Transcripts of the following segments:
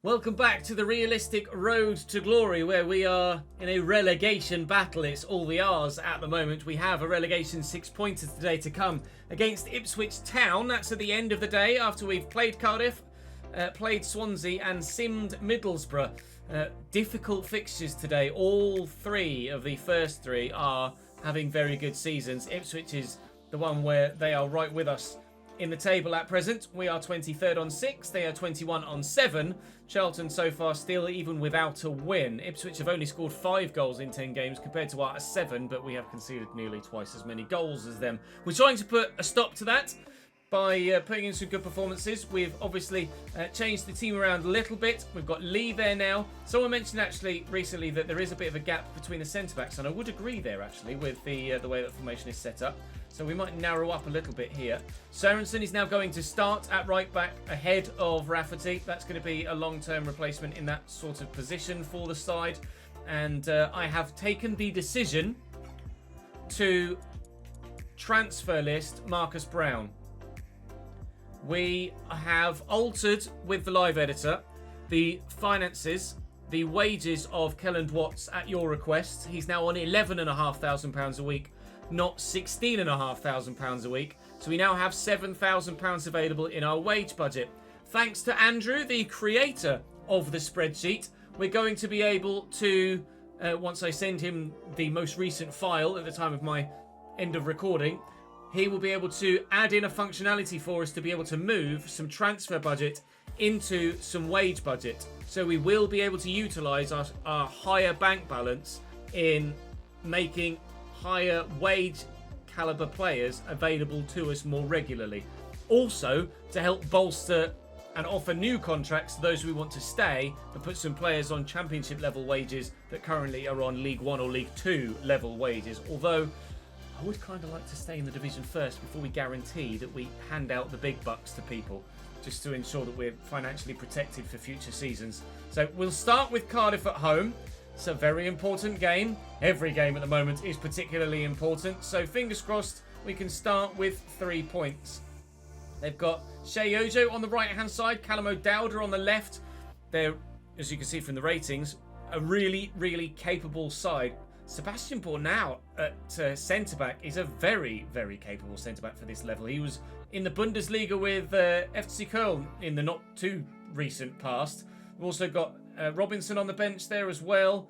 Welcome back to the realistic road to glory, where we are in a relegation battle. It's all the R's at the moment. We have a relegation 6-pointer today to come against Ipswich Town. That's at the end of the day after we've played Cardiff, played Swansea and simmed Middlesbrough. Difficult fixtures today. All three of the first three are having very good seasons. Ipswich is the one where they are right with us in the table at present. We are 23rd on 6, they are 21 on 7. Charlton so far still even without a win. Ipswich have only scored 5 goals in 10 games compared to our 7, but we have conceded nearly twice as many goals as them. We're trying to put a stop to that by putting in some good performances. We've obviously changed the team around a little bit. We've got Lee there now. Someone mentioned actually recently that there is a bit of a gap between the centre-backs, and I would agree there actually with the way that formation is set up. So we might narrow up a little bit here. Sorensen is now going to start at right back ahead of Rafferty. That's going to be a long-term replacement in that sort of position for the side. And I have taken the decision to transfer list Marcus Brown. We have altered with the live editor the finances, the wages of Kelland Watts at your request. He's now on £11,500 a week, not £16,500 a week. So we now have £7,000 available in our wage budget. Thanks to Andrew, the creator of the spreadsheet, we're going to be able to, once I send him the most recent file at the time of my end of recording, he will be able to add in a functionality for us to be able to move some transfer budget into some wage budget. So we will be able to utilise our higher bank balance in making higher wage caliber players available to us more regularly. Also, to help bolster and offer new contracts to those who want to stay and put some players on championship level wages that currently are on League 1 or League 2 level wages. Although I would kind of like to stay in the division first before we guarantee that we hand out the big bucks to people, just to ensure that we're financially protected for future seasons. So we'll start with Cardiff at home. It's a very important game. Every game at the moment is particularly important. So fingers crossed we can start with 3 points. They've got Shea Ojo on the right-hand side, Callum O'Dowda on the left. They're, as you can see from the ratings, a really, really capable side. Sebastian Bornau at centre-back is a very, very capable centre-back for this level. He was in the Bundesliga with FC Köln in the not-too-recent past. We've also got Robinson on the bench there as well.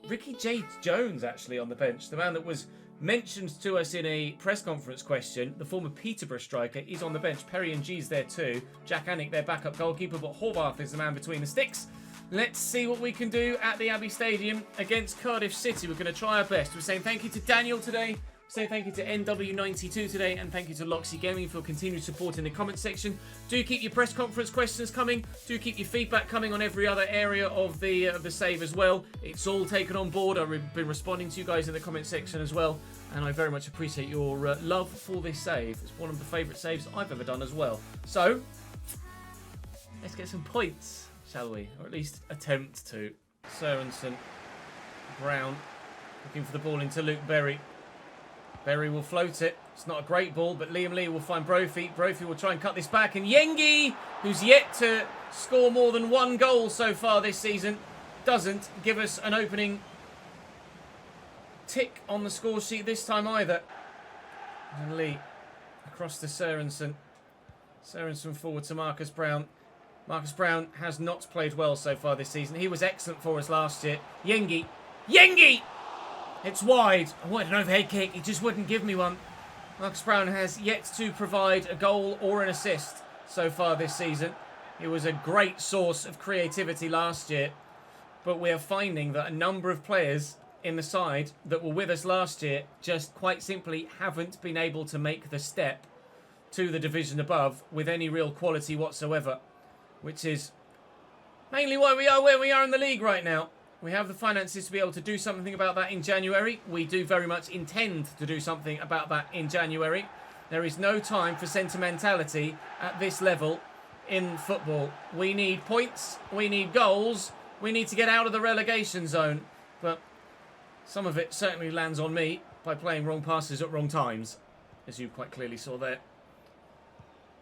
Ricky J. Jones actually on the bench. The man that was mentioned to us in a press conference question, the former Peterborough striker, is on the bench. Perry and G's there too. Jack Annick, their backup goalkeeper, but Horvath is the man between the sticks. Let's see what we can do at the Abbey Stadium against Cardiff City. We're going to try our best. We're saying thank you to Daniel today. Say thank you to NW92 today, and thank you to Loxy Gaming for continued support in the comment section. Do keep your press conference questions coming. Do keep your feedback coming on every other area of the save as well. It's all taken on board. I've been responding to you guys in the comment section as well, and I very much appreciate your love for this save. It's one of the favourite saves I've ever done as well. So let's get some points, shall we? Or at least attempt to. Sorensen, Brown, looking for the ball into Luke Berry. Berry will float it. It's not a great ball, but Liam Lee will find Brophy. Brophy will try and cut this back, and Yengi, who's yet to score more than 1 goal so far this season, doesn't give us an opening tick on the score sheet this time either. And Lee across to Sorensen. Sorensen forward to Marcus Brown. Marcus Brown has not played well so far this season. He was excellent for us last year. Yengi! Yengi! It's wide. I wanted an overhead kick. He just wouldn't give me one. Marcus Brown has yet to provide a goal or an assist so far this season. He was a great source of creativity last year, but we are finding that a number of players in the side that were with us last year just quite simply haven't been able to make the step to the division above with any real quality whatsoever, which is mainly why we are where we are in the league right now. We have the finances to be able to do something about that in January. We do very much intend to do something about that in January. There is no time for sentimentality at this level in football. We need points, we need goals, we need to get out of the relegation zone. But some of it certainly lands on me by playing wrong passes at wrong times, as you quite clearly saw there.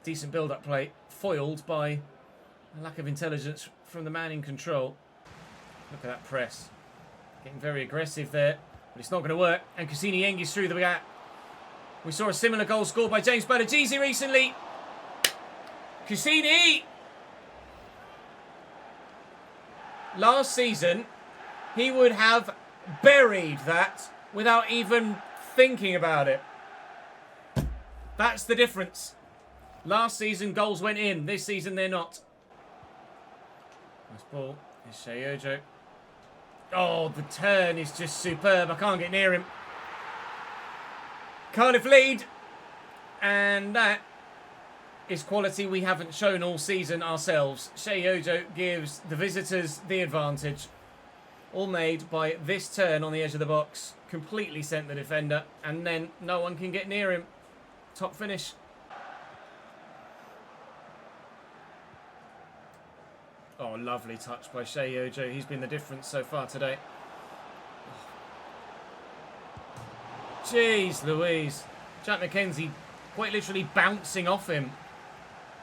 Decent build-up play, foiled by a lack of intelligence from the man in control. Look at that press. Getting very aggressive there. But it's not going to work. And ChesnoidGaming through the gap. We saw a similar goal scored by James Badajizi recently. Cassini! Last season, he would have buried that without even thinking about it. That's the difference. Last season, goals went in. This season, they're not. Nice ball. Here's ChesnoidGaming. Oh, the turn is just superb. I can't get near him. Cardiff lead. And that is quality we haven't shown all season ourselves. ChesnoidGaming gives the visitors the advantage. All made by this turn on the edge of the box. Completely sent the defender. And then no one can get near him. Top finish. Oh, lovely touch by ChesnoidGaming. He's been the difference so far today. Jeez Louise. Jack McKenzie quite literally bouncing off him.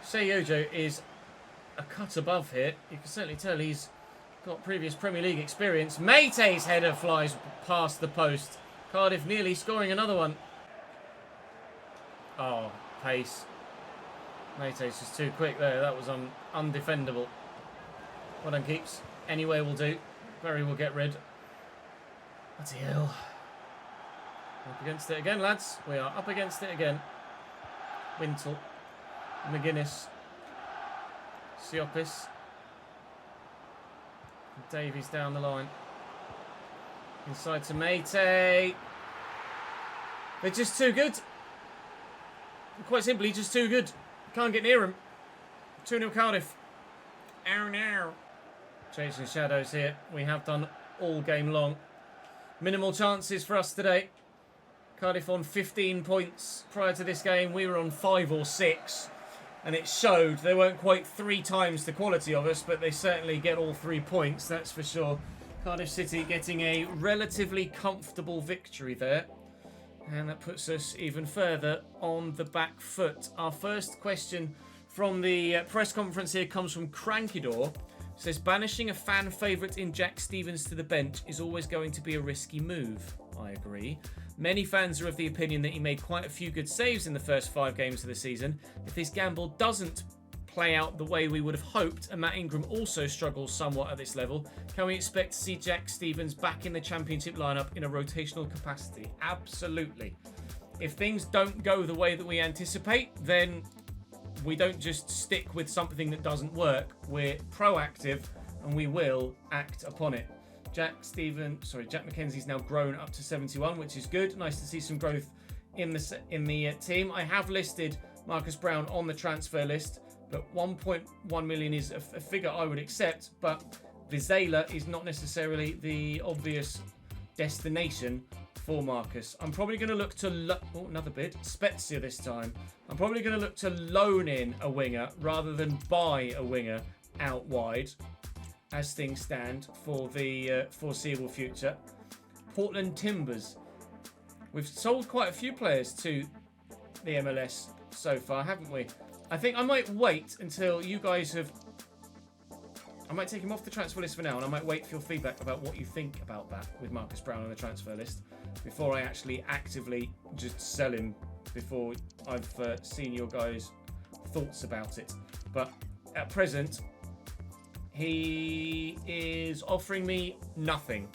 ChesnoidGaming is a cut above here. You can certainly tell he's got previous Premier League experience. Meite's header flies past the post. Cardiff nearly scoring another one. Oh, pace. Meite's just too quick there. That was undefendable. Well done, keeps. Anyway will do. Bury will get rid. Bloody hell. Up against it again, lads. We are up against it again. Wintle. McGuinness. Siopis. Davies down the line. Inside to Meite. They're just too good. Quite simply, just too good. Can't get near them. 2-0 Cardiff. Ow, now. Chasing shadows here. We have done all game long. Minimal chances for us today. Cardiff on 15 points. Prior to this game, we were on 5 or 6. And it showed. They weren't quite 3 times the quality of us, but they certainly get all 3 points, that's for sure. Cardiff City getting a relatively comfortable victory there. And that puts us even further on the back foot. Our first question from the press conference here comes from Crankydor. It says, banishing a fan favourite in Jack Stephens to the bench is always going to be a risky move. I agree. Many fans are of the opinion that he made quite a few good saves in the first 5 games of the season. If this gamble doesn't play out the way we would have hoped, and Matt Ingram also struggles somewhat at this level, can we expect to see Jack Stephens back in the Championship lineup in a rotational capacity? Absolutely. If things don't go the way that we anticipate, then we don't just stick with something that doesn't work. We're proactive and we will act upon it. Jack McKenzie's now grown up to 71, which is good. Nice to see some growth in the team. I have listed Marcus Brown on the transfer list, but 1.1 million is a figure I would accept, but Vizela is not necessarily the obvious destination for Marcus. I'm probably going to look to... another bid. Spezia this time. I'm probably going to look to loan in a winger rather than buy a winger out wide, as things stand for the foreseeable future. Portland Timbers. We've sold quite a few players to the MLS so far, haven't we? I think I might wait until you guys have... I might take him off the transfer list for now, and I might wait for your feedback about what you think about that with Marcus Brown on the transfer list before I actually actively just sell him before I've seen your guys' thoughts about it. But at present, he is offering me nothing.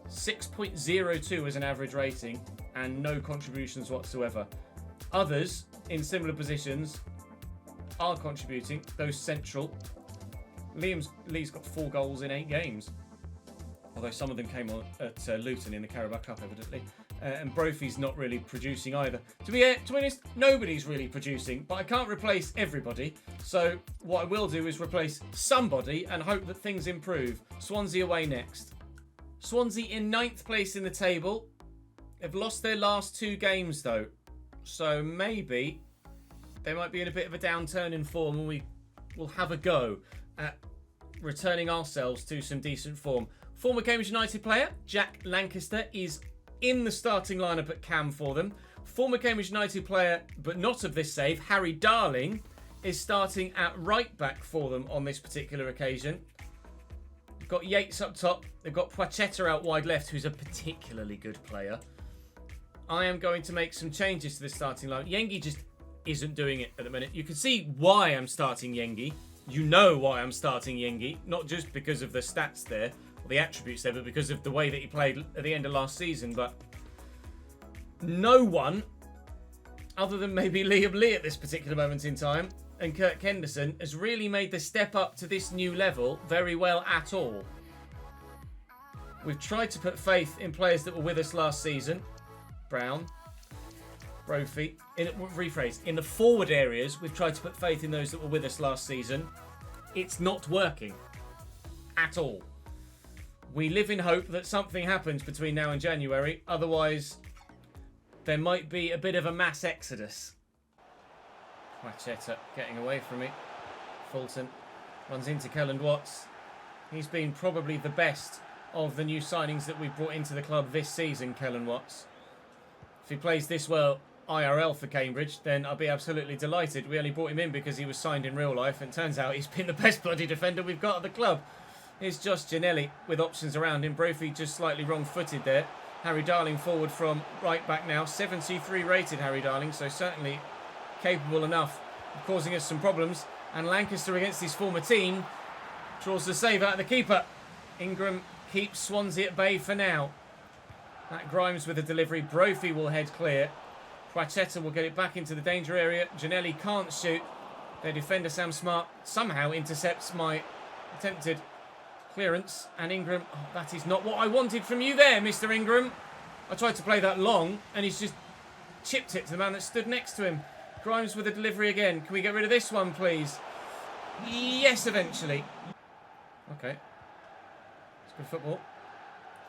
6.02 as an average rating and no contributions whatsoever. Others in similar positions are contributing, those central. Lee's got 4 goals in 8 games. Although some of them came on at Luton in the Carabao Cup, evidently. And Brophy's not really producing either. To be honest, nobody's really producing, but I can't replace everybody. So what I will do is replace somebody and hope that things improve. Swansea away next. Swansea in 9th place in the table. They've lost their last 2 games though. So maybe they might be in a bit of a downturn in form and we will have a go at returning ourselves to some decent form. Former Cambridge United player Jack Lancaster is in the starting lineup at Cam for them. Former Cambridge United player, but not of this save, Harry Darling, is starting at right back for them on this particular occasion. They've got Yates up top. They've got Pochetta out wide left, who's a particularly good player. I am going to make some changes to the starting line. Yengi just isn't doing it at the minute. You can see why I'm starting Yengi. You know why I'm starting Yengi. Not just because of the stats there, or the attributes there, but because of the way that he played at the end of last season. But no one, other than maybe Liam Lee at this particular moment in time, and Kirk Henderson, has really made the step up to this new level very well at all. We've tried to put faith in players that were with us last season. Brown, Brophy. Rephrase. In the forward areas, we've tried to put faith in those that were with us last season. It's not working. At all. We live in hope that something happens between now and January. Otherwise, there might be a bit of a mass exodus. Pochetta getting away from me. Fulton runs into Kelland Watts. He's been probably the best of the new signings that we've brought into the club this season, Kelland Watts. If he plays this well IRL for Cambridge, then I'll be absolutely delighted. We only brought him in because he was signed in real life, and turns out he's been the best bloody defender we've got at the club. Here's Josh Giannelli with options around him. Brophy just slightly wrong-footed there. Harry Darling forward from right back now. 73 rated Harry Darling, so certainly capable enough of causing us some problems. And Lancaster against his former team draws the save out of the keeper. Ingram keeps Swansea at bay for now. That Grimes with a delivery. Brophy will head clear. Pochetta will get it back into the danger area. Giannelli can't shoot. Their defender Sam Smart somehow intercepts my attempted clearance. And Ingram, oh, that is not what I wanted from you there, Mr. Ingram. I tried to play that long and he's just chipped it to the man that stood next to him. Grimes with a delivery again. Can we get rid of this one, please? Yes, eventually. Okay. It's good football.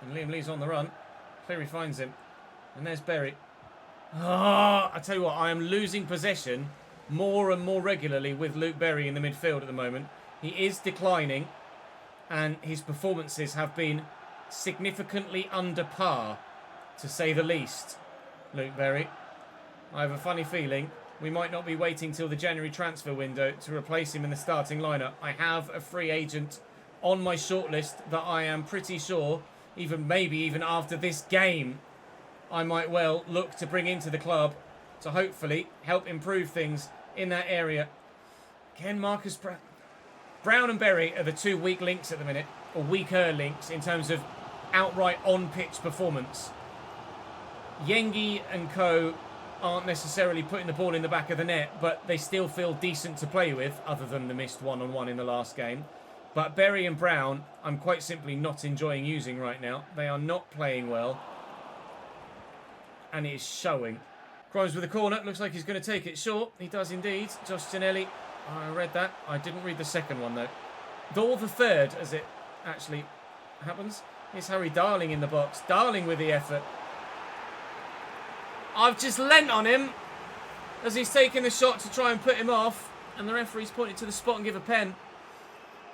And Liam Lee's on the run. Cleary finds him. And there's Berry. I tell you what, I am losing possession more and more regularly with Luke Berry in the midfield at the moment. He is declining, and his performances have been significantly under par, to say the least. Luke Berry. I have a funny feeling we might not be waiting till the January transfer window to replace him in the starting lineup. I have a free agent on my shortlist that I am pretty sure, maybe even after this game, I might well look to bring into the club to hopefully help improve things in that area. Again, Marcus Brown and Berry are the two weak links at the minute, or weaker links in terms of outright on-pitch performance. Yengi and co aren't necessarily putting the ball in the back of the net, but they still feel decent to play with, other than the missed one-on-one in the last game. But Berry and Brown, I'm quite simply not enjoying using right now. They are not playing well. And it is showing. Grimes with a corner. Looks like he's going to take it short. He does indeed. Josh Giannelli. I read that. I didn't read the second one, though. Or the third, as it actually happens. Here's Harry Darling in the box. Darling with the effort. I've just lent on him as he's taking the shot to try and put him off. And the referee's pointed to the spot and give a pen.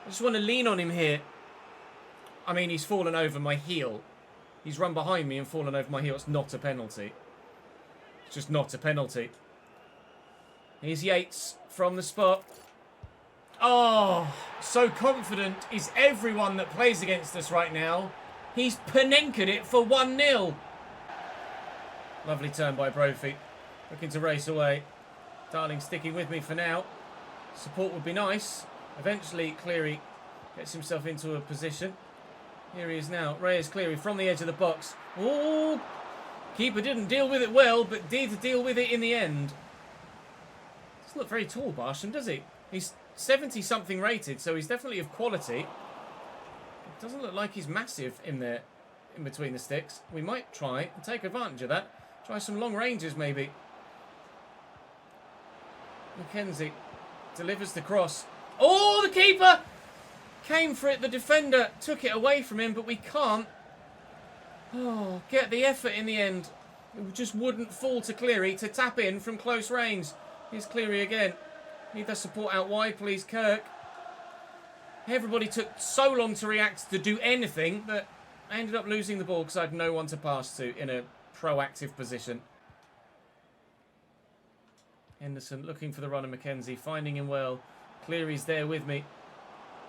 I just want to lean on him here. I mean, he's fallen over my heel. He's run behind me and fallen over my heel. It's not a penalty. It's just not a penalty. Here's Yates from the spot. Oh, so confident is everyone that plays against us right now. He's Panenka'd it for 1-0. Lovely turn by Brophy. Looking to race away. Darling sticking with me for now. Support would be nice. Eventually, Cleary gets himself into a position. Here he is now. Reyes Cleary from the edge of the box. Oh, keeper didn't deal with it well, but did deal with it in the end. Doesn't look very tall, Barsham, does he? He's 70-something rated, so he's definitely of quality. It doesn't look like he's massive in there, in between the sticks. We might try and take advantage of that. Try some long ranges, maybe. McKenzie delivers the cross. Oh, the keeper came for it. The defender took it away from him, but we can't get the effort in the end. It just wouldn't fall to Cleary to tap in from close range. Here's Cleary again. Need that support out wide, please, Kirk. Everybody took so long to react to do anything that I ended up losing the ball because I had no one to pass to in a proactive position. Henderson looking for the run of McKenzie, finding him well. Cleary's there with me.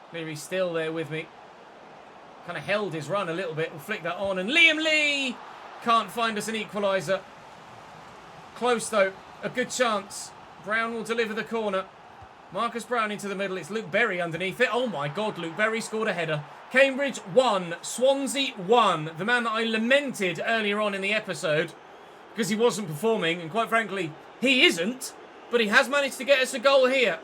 Cleary's still there with me. Kind of held his run a little bit. We'll flick that on. And Liam Lee can't find us an equaliser. Close, though. A good chance. Brown will deliver the corner. Marcus Brown into the middle. It's Luke Berry underneath it. Oh, my God. Luke Berry scored a header. Cambridge 1. Swansea 1. The man that I lamented earlier on in the episode because he wasn't performing. And quite frankly, he isn't. But he has managed to get us a goal here.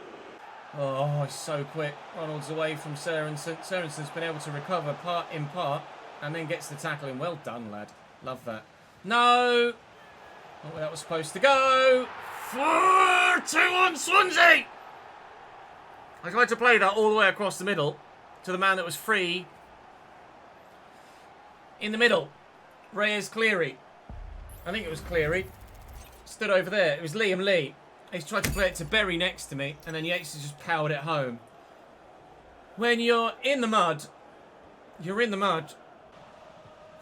Oh, he's so quick. Ronald's away from Sørensen. Sørensen's been able to recover part in part and then gets the tackle in. Well done, lad. Love that. No. Not where that was supposed to go. 4-2 Swansea. I tried to play that all the way across the middle to the man that was free in the middle. Reyes Cleary. I think it was Cleary. Stood over there. It was Liam Lee. He's tried to play it to Berry next to me, and then Yates has just powered it home. When you're in the mud, you're in the mud.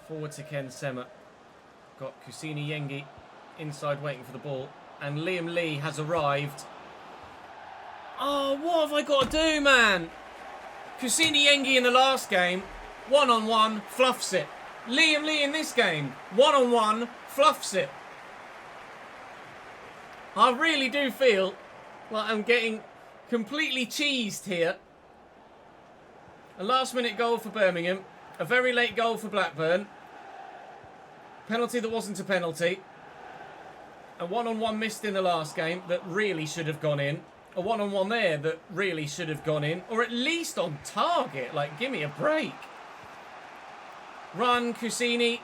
Forward to Ken Sema. Got Kusini Yengi inside waiting for the ball, and Liam Lee has arrived. Oh, what have I got to do, man? Kusini Yengi in the last game, one-on-one, fluffs it. Liam Lee in this game, one-on-one, fluffs it. I really do feel like I'm getting completely cheesed here. A last-minute goal for Birmingham. A very late goal for Blackburn. Penalty that wasn't a penalty. A one-on-one missed in the last game that really should have gone in. A one-on-one there that really should have gone in. Or at least on target. Like, give me a break. Run, Kusini.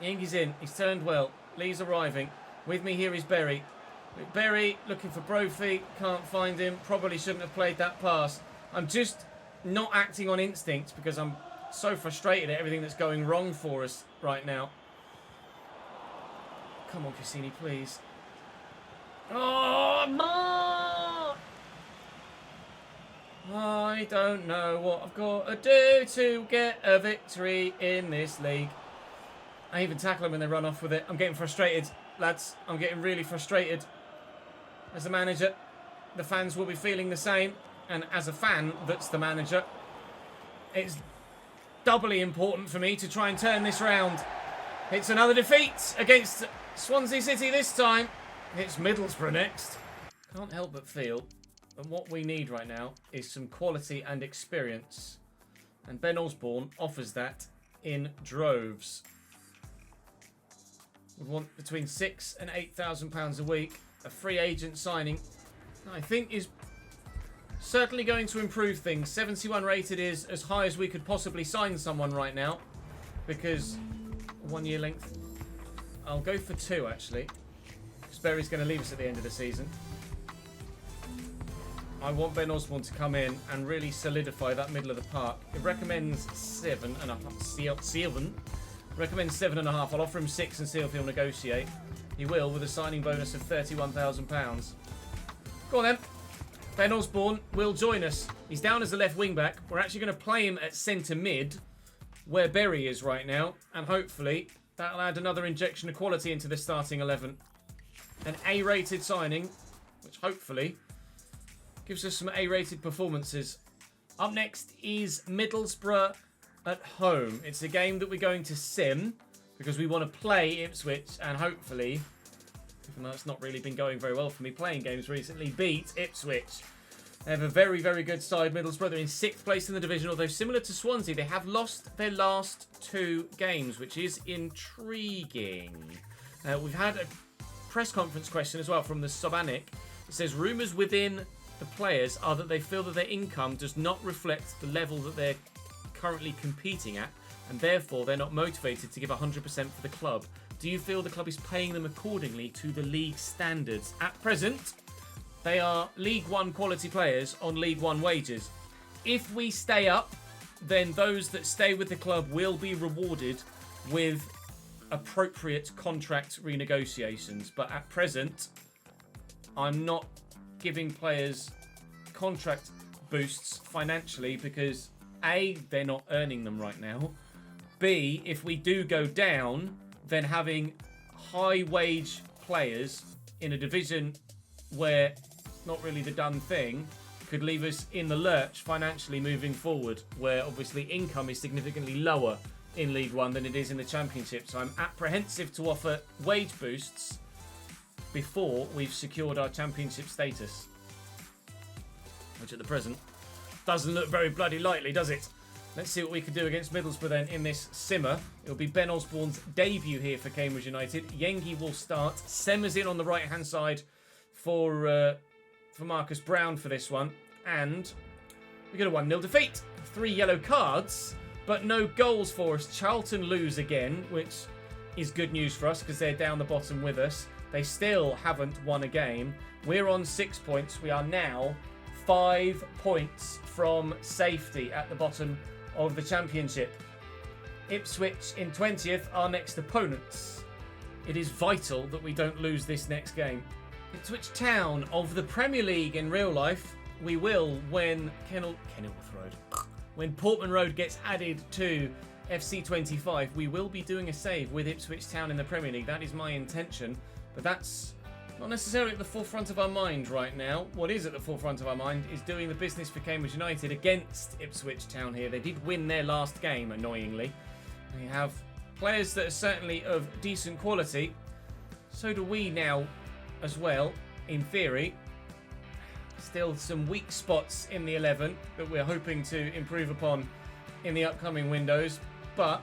Yengi's in. He's turned well. Lee's arriving. With me here is Berry. Berry looking for Brophy. Can't find him. Probably shouldn't have played that pass. I'm just not acting on instinct because I'm so frustrated at everything that's going wrong for us right now. Come on, Cassini, please. Oh, no! I don't know what I've got to do to get a victory in this league. I even tackle them when they run off with it. I'm getting frustrated. Lads, I'm getting really frustrated. As a manager, the fans will be feeling the same. And as a fan that's the manager, it's doubly important for me to try and turn this round. It's another defeat against Swansea City this time. It's Middlesbrough next. Can't help but feel that what we need right now is some quality and experience. And Ben Osborne offers that in droves. We want between £6,000 and £8,000 a week. A free agent signing, I think, is certainly going to improve things. 71 rated is as high as we could possibly sign someone right now. Because 1 year length. I'll go for 2, actually. Because Berry's going to leave us at the end of the season. I want Ben Osborne to come in and really solidify that middle of the park. It recommends 7.5. Recommends 7.5. I'll offer him 6 and see if he'll negotiate. He will, with a signing bonus of £31,000. Go on then. Ben Osborne will join us. He's down as a left wing back. We're actually going to play him at centre mid, where Berry is right now, and hopefully that'll add another injection of quality into the starting 11. An A-rated signing, which hopefully gives us some A-rated performances. Up next is Middlesbrough at home. It's a game that we're going to sim because we want to play Ipswich and hopefully, even though it's not really been going very well for me playing games recently, beat Ipswich. They have a very, very good side, Middlesbrough. They're in 6th place in the division, although similar to Swansea, they have lost their last 2 games, which is intriguing. We've had a press conference question as well from the Sobanik. It says, rumours within the players are that they feel that their income does not reflect the level that they're currently competing at, and therefore they're not motivated to give 100% for the club. Do you feel the club is paying them accordingly to the league standards? At present, they are League One quality players on League One wages. If we stay up, then those that stay with the club will be rewarded with appropriate contract renegotiations. But at present, I'm not giving players contract boosts financially because A, they're not earning them right now. B, if we do go down, then having high wage players in a division where not really the done thing could leave us in the lurch financially moving forward, where obviously income is significantly lower in League One than it is in the Championship. So I'm apprehensive to offer wage boosts before we've secured our Championship status, which at the present doesn't look very bloody likely, does it? Let's see what we can do against Middlesbrough then in this simmer. It'll be Ben Osborne's debut here for Cambridge United. Yengi will start. Sema's in on the right-hand side for Marcus Brown for this one. And we get a 1-0 defeat. 3 yellow cards, but no goals for us. Charlton lose again, which is good news for us because they're down the bottom with us. They still haven't won a game. We're on 6 points. We are now 5 points from safety at the bottom of the Championship. Ipswich in 20th, our next opponents. It is vital that we don't lose this next game. Ipswich Town of the Premier League in real life. We will when when Portman Road gets added to FC25, we will be doing a save with Ipswich Town in the Premier League. That is my intention, but that's not necessarily at the forefront of our mind right now. What is at the forefront of our mind is doing the business for Cambridge United against Ipswich Town here. They did win their last game, annoyingly. They have players that are certainly of decent quality. So do we now as well, in theory. Still some weak spots in the 11 that we're hoping to improve upon in the upcoming windows. But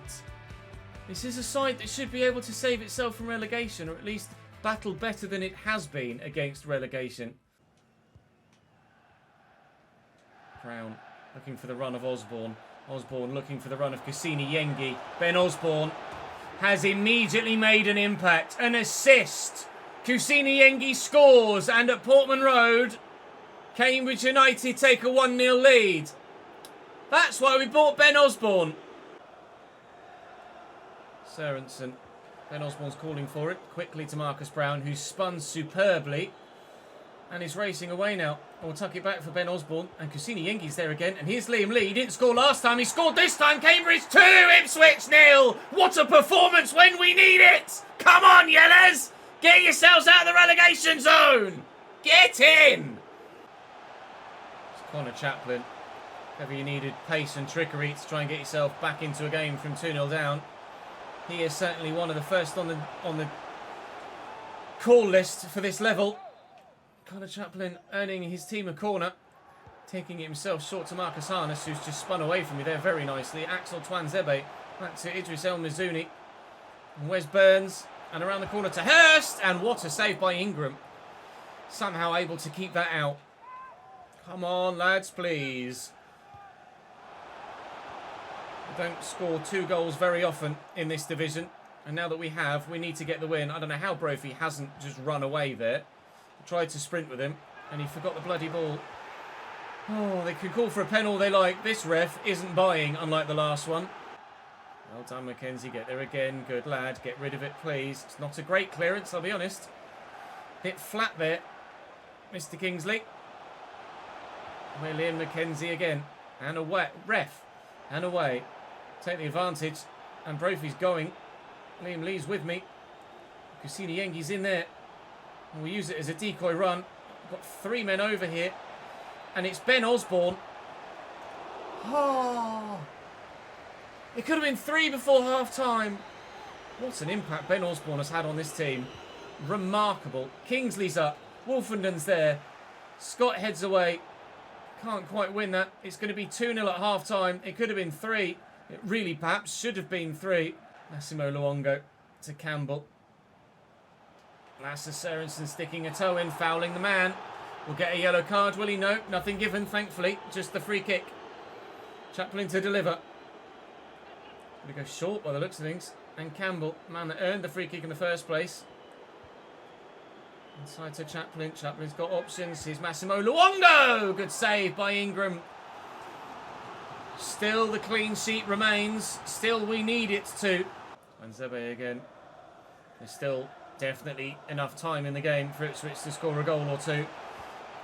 this is a side that should be able to save itself from relegation, or at least battle better than it has been against relegation. Brown looking for the run of Osborne. Osborne looking for the run of Cassini Yengi. Ben Osborne has immediately made an impact. An assist. Cassini Yengi scores, and at Portman Road, Cambridge United take a 1-0 lead. That's why we bought Ben Osborne. Sørensen. Ben Osborne's calling for it. Quickly to Marcus Brown, who spun superbly and is racing away now. We'll tuck it back for Ben Osborne. And Cassini Yengi's there again. And here's Liam Lee. He didn't score last time. He scored this time. Cambridge 2, Ipswich 0. What a performance when we need it. Come on, Yellers. Get yourselves out of the relegation zone. Get in. It's Connor Chaplin. If ever you needed pace and trickery to try and get yourself back into a game from 2-0 down, he is certainly one of the first on the call list for this level. Connor Chaplin earning his team a corner, taking it himself short to Marcus Harness, who's just spun away from me there very nicely. Axel Twanzebe back to Idris El Mizuni. And Wes Burns, and around the corner to Hurst, and what a save by Ingram. Somehow able to keep that out. Come on, lads, please. We don't score 2 goals very often in this division, and now that we have, we need to get the win. I don't know how Brophy hasn't just run away there. I tried to sprint with him, and he forgot the bloody ball. Oh, they can call for a pen all they like. This ref isn't buying, unlike the last one. Well done, Mackenzie. Get there again. Good lad. Get rid of it, please. It's not a great clearance, I'll be honest. Hit flat there, Mr. Kingsley. William Mackenzie again. And away. Ref. And away. Take the advantage. And Brophy's going. Liam Lee's with me. Cassini Yengi's in there. And we'll use it as a decoy run. Got 3 men over here. And it's Ben Osborne. Oh. It could have been 3 before half-time. What an impact Ben Osborne has had on this team. Remarkable. Kingsley's up. Wolfenden's there. Scott heads away. Can't quite win that. It's going to be 2-0 at half-time. It could have been 3. It really perhaps should have been 3. Massimo Luongo to Campbell. Lasse Sørensen sticking a toe in, fouling the man. Will get a yellow card, will he? No, nothing given, thankfully. Just the free kick. Chaplin to deliver. Going to go short by the looks of things. And Campbell, man that earned the free kick in the first place. Inside to Chaplin. Chaplin's got options. Here's Massimo Luongo. Good save by Ingram. Still the clean sheet remains. Still we need it to. And Zebe again. There's still definitely enough time in the game for Ipswich to score a goal or 2.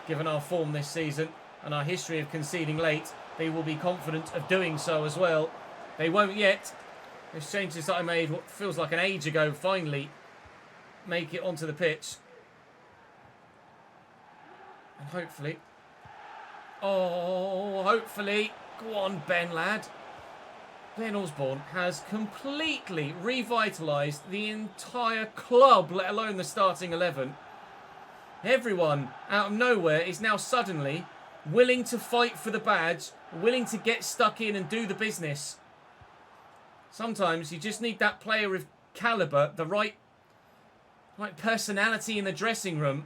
Given our form this season and our history of conceding late, they will be confident of doing so as well. They won't yet. Those changes that I made, what feels like an age ago, finally make it onto the pitch. And hopefully... Oh, hopefully... Go on, Ben, lad. Ben Osborne has completely revitalised the entire club, let alone the starting 11. Everyone, out of nowhere, is now suddenly willing to fight for the badge, willing to get stuck in and do the business. Sometimes you just need that player of calibre, the right personality in the dressing room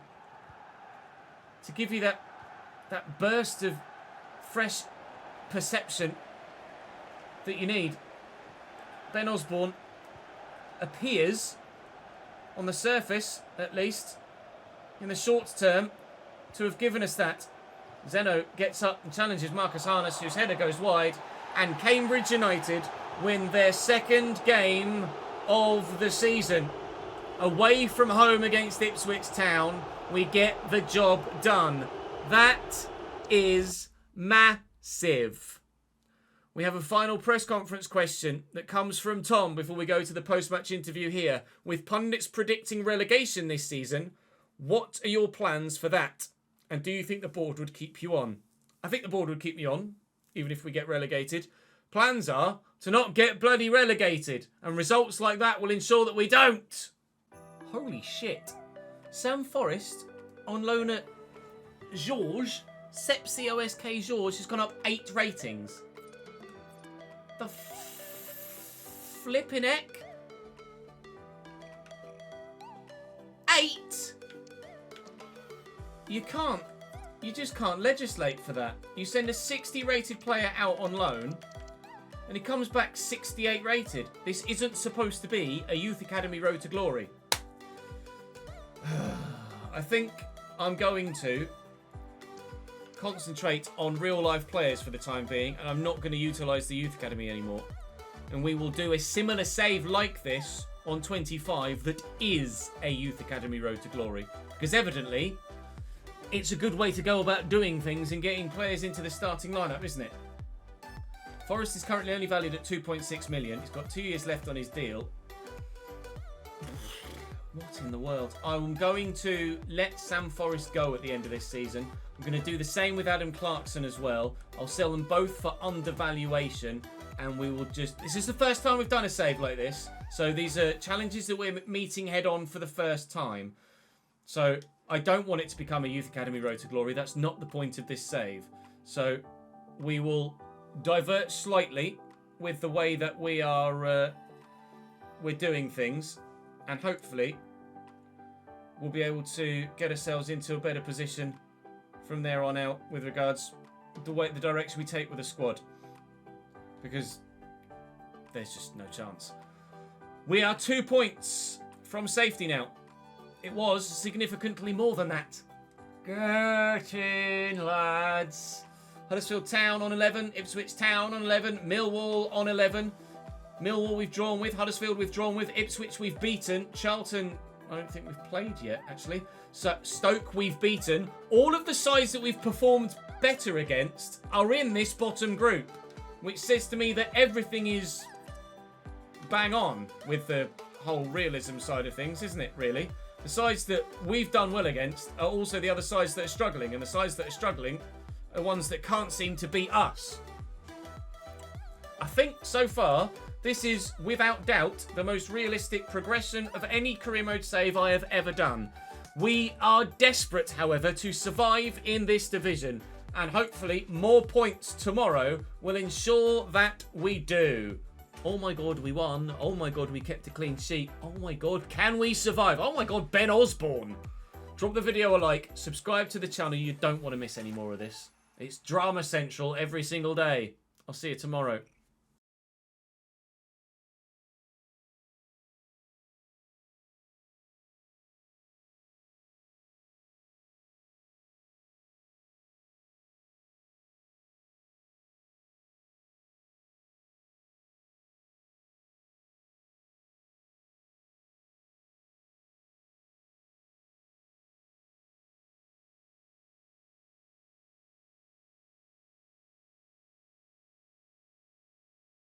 to give you that burst of fresh perception that you need. Ben Osborne appears, on the surface at least, in the short term, to have given us that. Zeno gets up and challenges Marcus Harness, whose header goes wide, and Cambridge United win their second game of the season. Away from home against Ipswich Town, we get the job done. That is massive. We have a final press conference question that comes from Tom before we go to the post-match interview here. With pundits predicting relegation this season, what are your plans for that? And do you think the board would keep you on? I think the board would keep me on, even if we get relegated. Plans are to not get bloody relegated, and results like that will ensure that we don't. Holy shit. Sam Forrest on loan at Georges, Sepsi-OSK Georges, has gone up 8 ratings. The flipping heck? 8? You just can't legislate for that. You send a 60 rated player out on loan and he comes back 68 rated. This isn't supposed to be a youth academy road to glory. I think I'm going to concentrate on real life players for the time being, and I'm not going to utilise the youth academy anymore. And we will do a similar save like this on 25 that is a youth academy road to glory, because evidently it's a good way to go about doing things and getting players into the starting lineup, isn't it? Forrest is currently only valued at 2.6 million. He's got 2 years left on his deal. What in the world? I'm going to let Sam Forrest go at the end of this season. I'm going to do the same with Adam Clarkson as well. I'll sell them both for undervaluation, and we will just... This is the first time we've done a save like this, so these are challenges that we're meeting head on for the first time. So I don't want it to become a Youth Academy road to glory. That's not the point of this save. So we will divert slightly with the way that we are we're doing things, and hopefully we'll be able to get ourselves into a better position from there on out with regards to the direction we take with the squad, because there's just no chance. We are 2 points from safety now. It was significantly more than that. Get in, lads. Huddersfield Town on 11, Ipswich Town on 11, Millwall on 11. Millwall we've drawn with, Huddersfield we've drawn with, Ipswich we've beaten, Charlton I don't think we've played yet, actually. So Stoke we've beaten. All of the sides that we've performed better against are in this bottom group, which says to me that everything is bang on with the whole realism side of things, isn't it, really? The sides that we've done well against are also the other sides that are struggling, and the sides that are struggling are ones that can't seem to beat us. I think, so far, this is, without doubt, the most realistic progression of any career mode save I have ever done. We are desperate, however, to survive in this division, and hopefully more points tomorrow will ensure that we do. Oh my god, we won. Oh my god, we kept a clean sheet. Oh my god, can we survive? Oh my god, Ben Osborne. Drop the video a like, subscribe to the channel. You don't want to miss any more of this. It's drama central every single day. I'll see you tomorrow.